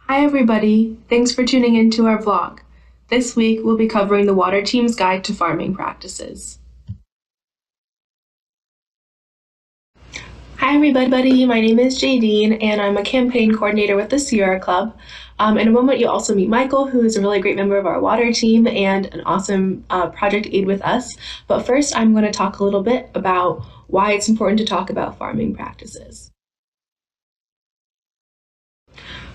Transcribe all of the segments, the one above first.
Hi everybody, thanks for tuning in to our vlog. This week we'll be covering the Water Team's Guide to Farming Practices. Hi everybody, my name is Jadine and I'm a campaign coordinator with the Sierra Club. In a moment you'll also meet Michael, who is a really great member of our water team and an awesome project aide with us. But first I'm going to talk a little bit about why it's important to talk about farming practices.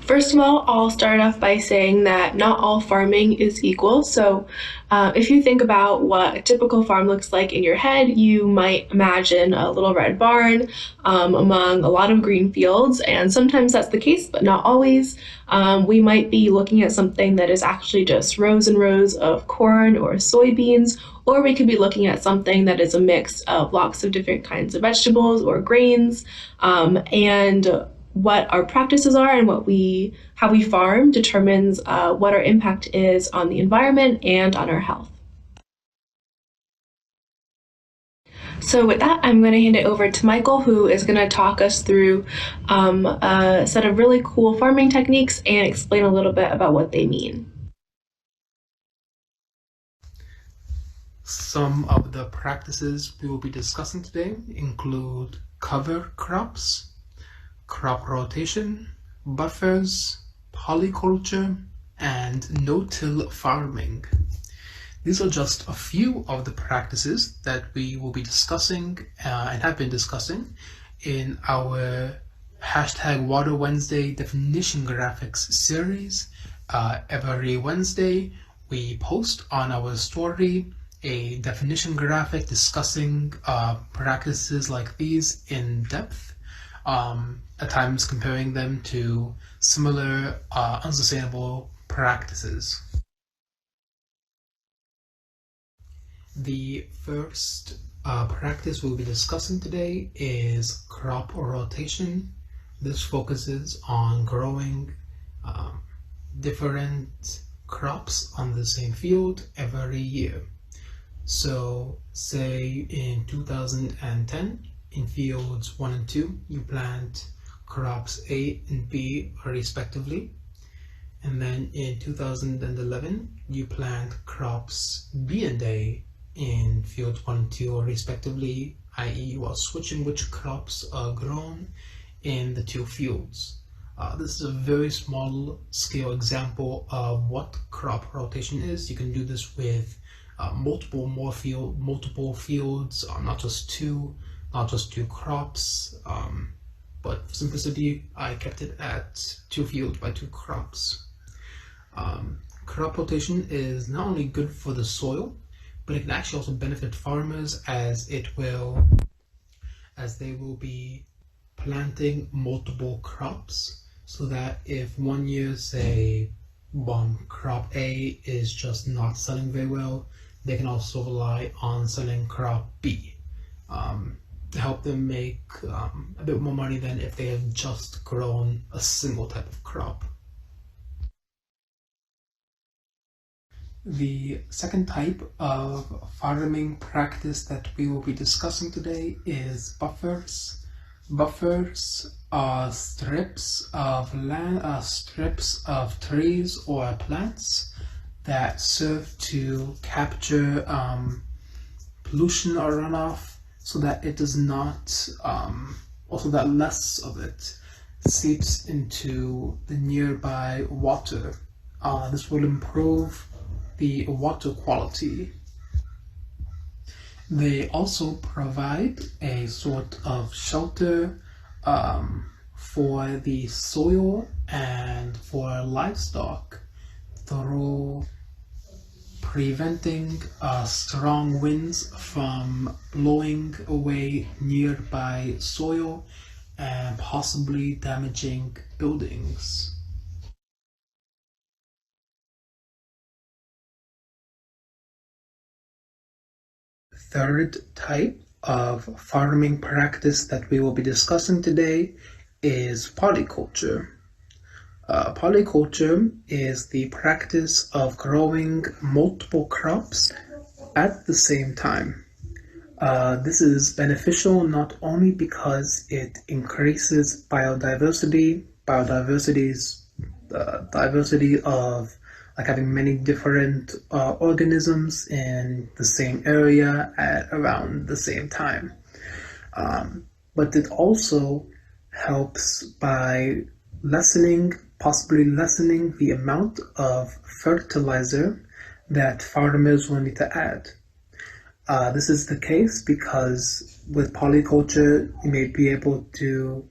First of all, I'll start off by saying that not all farming is equal. So if you think about what a typical farm looks like in your head, you might imagine a little red barn among a lot of green fields. And sometimes that's the case, but not always. We might be looking at something that is actually just rows and rows of corn or soybeans, or we could be looking at something that is a mix of lots of different kinds of vegetables or grains. And what our practices are and how we farm determines what our impact is on the environment and on our health. So with that, I'm going to hand it over to Michael, who is going to talk us through a set of really cool farming techniques and explain a little bit about what they mean. Some of the practices we will be discussing today include cover crops, crop rotation, buffers, polyculture, and no-till farming. These are just a few of the practices that we will be discussing and have been discussing in our #Water Wednesday definition graphics series. Every Wednesday, we post on our story a definition graphic discussing practices like these in depth, at times comparing them to similar unsustainable practices. The first practice we'll be discussing today is crop rotation. This focuses on growing different crops on the same field every year. So say in 2010, in fields 1 and 2, you plant crops A and B respectively. And then in 2011, you plant crops B and A in fields 1 and 2 respectively, i.e. you are switching which crops are grown in the two fields. This is a very small scale example of what crop rotation is. You can do this with multiple fields, not just two crops, but for simplicity I kept it at 2 fields by 2 crops. Crop rotation is not only good for the soil, but it can actually also benefit farmers as they will be planting multiple crops, so that if one year, say, crop A is just not selling very well, they can also rely on selling crop B to help them make a bit more money than if they have just grown a single type of crop. The second type of farming practice that we will be discussing today is buffers. Buffers are strips of land, strips of trees or plants that serve to capture pollution or runoff, so that it does not, also that less of it seeps into the nearby water. This will improve the water quality. They also provide a sort of shelter for the soil and for livestock through preventing strong winds from blowing away nearby soil and possibly damaging buildings. Third type of farming practice that we will be discussing today is polyculture. Polyculture is the practice of growing multiple crops at the same time. This is beneficial not only because it increases biodiversity. Biodiversity is diversity of like having many different organisms in the same area at around the same time. But it also helps by possibly lessening the amount of fertilizer that farmers will need to add. This is the case because with polyculture, you may be able to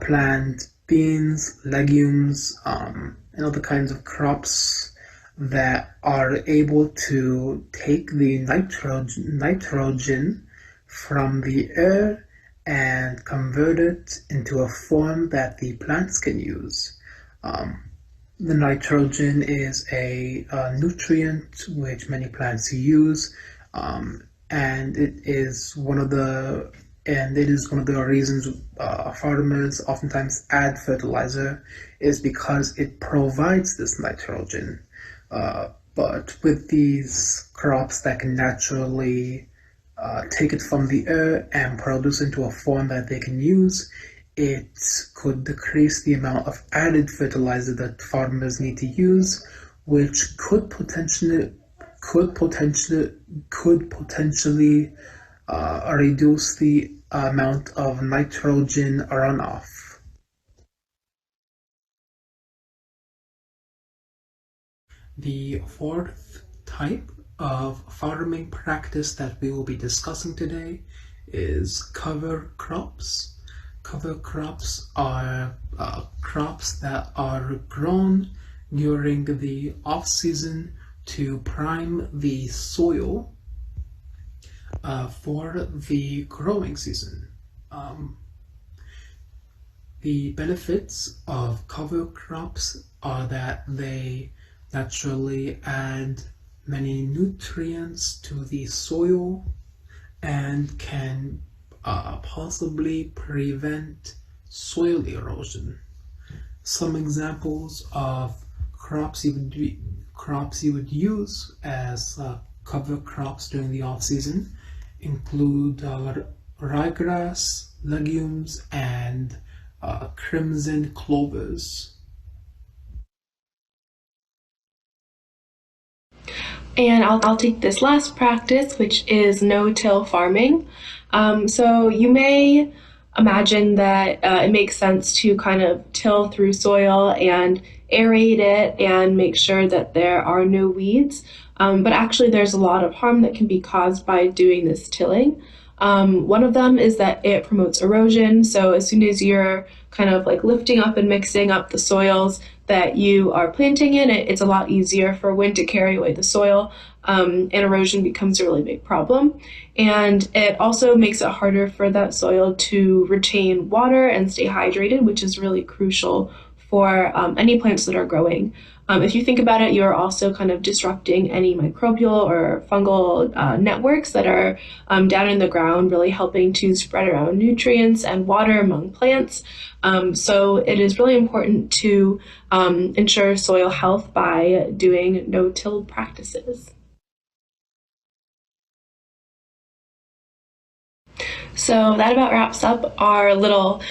plant beans, legumes, and other kinds of crops that are able to take the nitrogen from the air and convert it into a form that the plants can use. The nitrogen is a nutrient which many plants use, and it is one of the reasons farmers oftentimes add fertilizer is because it provides this nitrogen. But with these crops that can naturally take it from the air and produce into a form that they can use, it could decrease the amount of added fertilizer that farmers need to use, which could potentially reduce the amount of nitrogen runoff. The fourth type of farming practice that we will be discussing today is cover crops. Cover crops are crops that are grown during the off-season to prime the soil for the growing season. The benefits of cover crops are that they naturally add many nutrients to the soil and can possibly prevent soil erosion. Some examples of crops you would use as cover crops during the off season include ryegrass, legumes, and crimson clovers. And I'll take this last practice, which is no-till farming. So you may imagine that it makes sense to kind of till through soil and aerate it and make sure that there are no weeds. But actually, there's a lot of harm that can be caused by doing this tilling. One of them is that it promotes erosion. So as soon as you're kind of like lifting up and mixing up the soils that you are planting in, it's a lot easier for wind to carry away the soil, and erosion becomes a really big problem. And it also makes it harder for that soil to retain water and stay hydrated, which is really crucial for any plants that are growing. If you think about it, you're also kind of disrupting any microbial or fungal networks that are down in the ground, really helping to spread around nutrients and water among plants. So it is really important to ensure soil health by doing no-till practices. So that about wraps up our little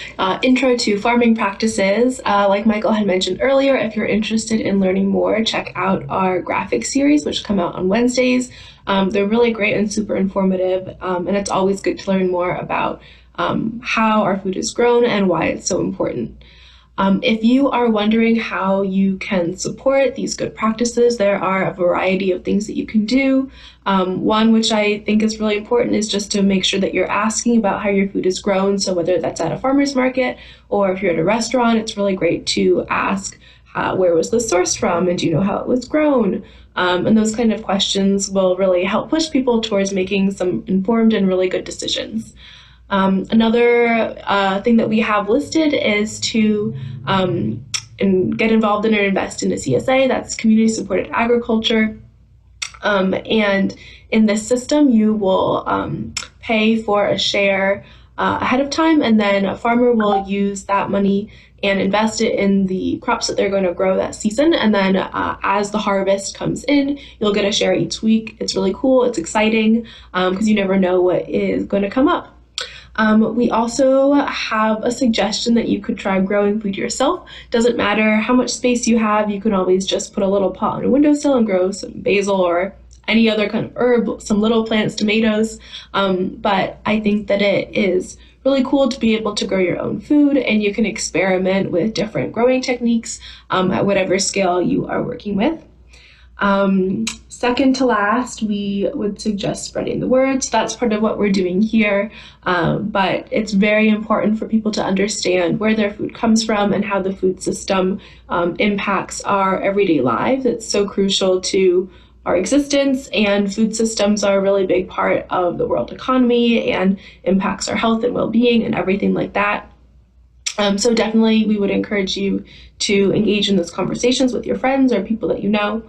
intro to farming practices. Like Michael had mentioned earlier, if you're interested in learning more, check out our graphic series, which come out on Wednesdays. They're really great and super informative, and it's always good to learn more about how our food is grown and why it's so important. If you are wondering how you can support these good practices, there are a variety of things that you can do. One which I think is really important is just to make sure that you're asking about how your food is grown. So whether that's at a farmer's market or if you're at a restaurant, it's really great to ask where was this sourced from and do you know how it was grown? And those kind of questions will really help push people towards making some informed and really good decisions. Another thing that we have listed is to get involved in or invest in a CSA, that's community supported agriculture. And in this system, you will pay for a share ahead of time, and then a farmer will use that money and invest it in the crops that they're going to grow that season. And then as the harvest comes in, you'll get a share each week. It's really cool. It's exciting because you never know what is going to come up. We also have a suggestion that you could try growing food yourself. Doesn't matter how much space you have, you can always just put a little pot on a windowsill and grow some basil or any other kind of herb, some little plants, tomatoes. But I think that it is really cool to be able to grow your own food, and you can experiment with different growing techniques at whatever scale you are working with. Second to last, we would suggest spreading the word. So that's part of what we're doing here. But it's very important for people to understand where their food comes from and how the food system impacts our everyday lives. It's so crucial to our existence, and food systems are a really big part of the world economy and impacts our health and well-being and everything like that. So definitely we would encourage you to engage in those conversations with your friends or people that you know.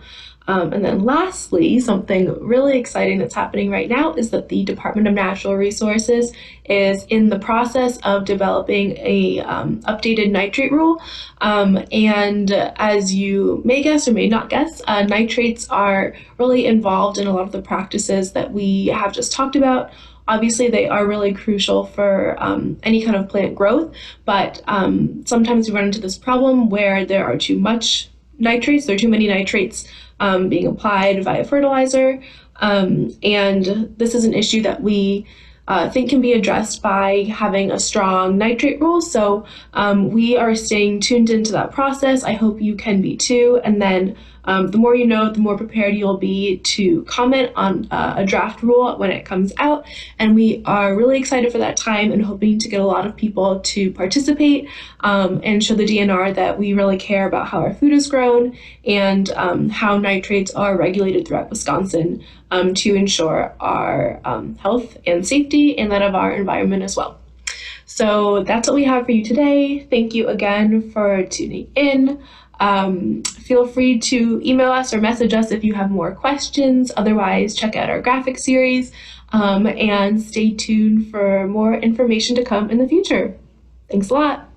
And then lastly, something really exciting that's happening right now is that the Department of Natural Resources is in the process of developing a updated nitrate rule. And as you may guess or may not guess, nitrates are really involved in a lot of the practices that we have just talked about. Obviously, they are really crucial for any kind of plant growth, but sometimes we run into this problem where there are too much nitrates, there are too many nitrates being applied via fertilizer, and this is an issue that we think can be addressed by having a strong nitrate rule. So we are staying tuned into that process. I hope you can be too, and then the more you know, the more prepared you'll be to comment on a draft rule when it comes out. And we are really excited for that time and hoping to get a lot of people to participate and show the DNR that we really care about how our food is grown and how nitrates are regulated throughout Wisconsin to ensure our health and safety and that of our environment as well. So that's what we have for you today. Thank you again for tuning in. Feel free to email us or message us if you have more questions. Otherwise, check out our graphic series and stay tuned for more information to come in the future. Thanks a lot.